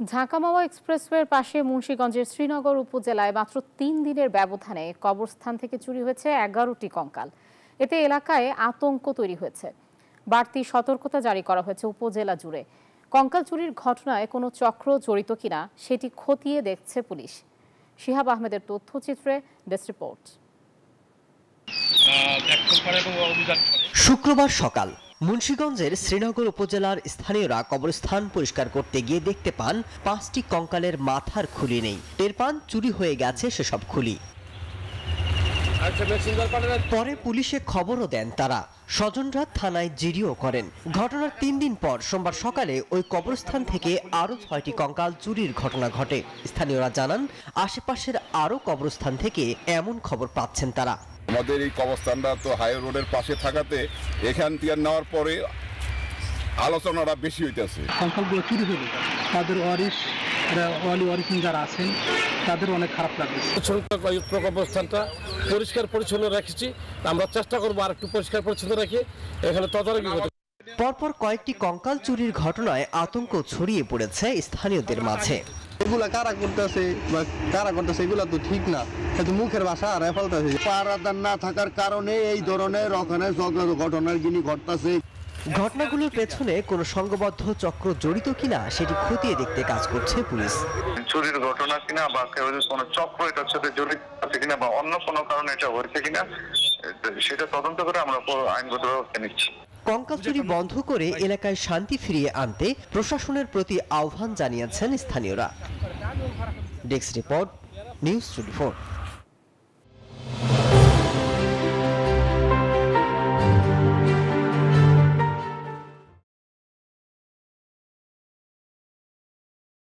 ঢাকা-মাওয়া এক্সপ্রেসওয়ের পাশে মুন্সিগঞ্জের শ্রীনগর উপজেলায় মাত্র ৩ দিনের ব্যবধানে কবরস্থান থেকে চুরি হয়েছে ১১টি কঙ্কাল। এতে এলাকায় আতঙ্ক তৈরি হয়েছে। বাড়তি সতর্কতা জারি করা হয়েছে উপজেলা জুড়ে। কঙ্কাল চুরির ঘটনায় কোনো চক্র জড়িত কিনা সেটি খতিয়ে দেখছে পুলিশ। শিহাব আহমেদের তথ্যচিত্রে ডেস্ক রিপোর্ট। শুক্রবার সকাল মুন্সিগঞ্জের শ্রীনগর উপজেলার স্থানীয়রা কবরস্থান পরিষ্কার করতে গিয়ে দেখতে পান ৫টি কঙ্কালের মাথার খুলি নেই। টের পান চুরি হয়ে গেছে সেসব খুলি। পরে পুলিশে খবরও দেন তারা। স্বজনরা থানায় জিডিও করেন। ঘটনার ৩ দিন পর সোমবার সকালে ওই কবরস্থান থেকে আরও ৬টি কঙ্কাল চুরির ঘটনা ঘটে। স্থানীয়রা জানান, আশেপাশের আরও কবরস্থান থেকে এমন খবর পাচ্ছেন তারা। আমাদের এই কবরস্থানটা তো হাই রোডের পাশে থাকাতে এখান থেকে নেওয়ার পরে আলোচনাটা বেশি হইতেছে। কঙ্কালগুলো চুরি হয়ে গেছে, তাদের ওয়ারিশ যারা আছেন তাদের অনেক খারাপ লাগছে। কবরস্থানটা পরিষ্কার পরিচ্ছন্ন রেখেছি, আমরা চেষ্টা করবো আর একটু পরিষ্কার পরিচ্ছন্ন রেখে এখানে তদারকি করতে। পরপর কয়েকটি কঙ্কাল চুরির ঘটনায় আতঙ্ক ছড়িয়ে পড়েছে স্থানীয়দের মাঝে। এগুলা কারা করতেছে এগুলা তো ঠিক না, মুখের ভাষা আর ফেলতেছে। পাহারাদার না থাকার কারণে এই ধরনের ঘটনার যিনি ঘটতেছে। ঘটনাগুলোর পেছনে কোনো সংঘবদ্ধ চক্র জড়িত কিনা সেটি খতিয়ে দেখতে কাজ করছে পুলিশ। চুরির ঘটনা কিনা বা কেউ কোনো চক্র এটার সাথে জড়িত আছে কিনা বা অন্য কোনো কারণে এটা হয়েছে কিনা সেটা তদন্ত করে আমরা আইনগত ব্যবস্থা নিচ্ছি। কঙ্কাল চুরি বন্ধ করে এলাকায় শান্তি ফিরিয়ে আনতে প্রশাসনের প্রতি আহ্বান জানিয়েছেন স্থানীয়রা। Desk report, news 24।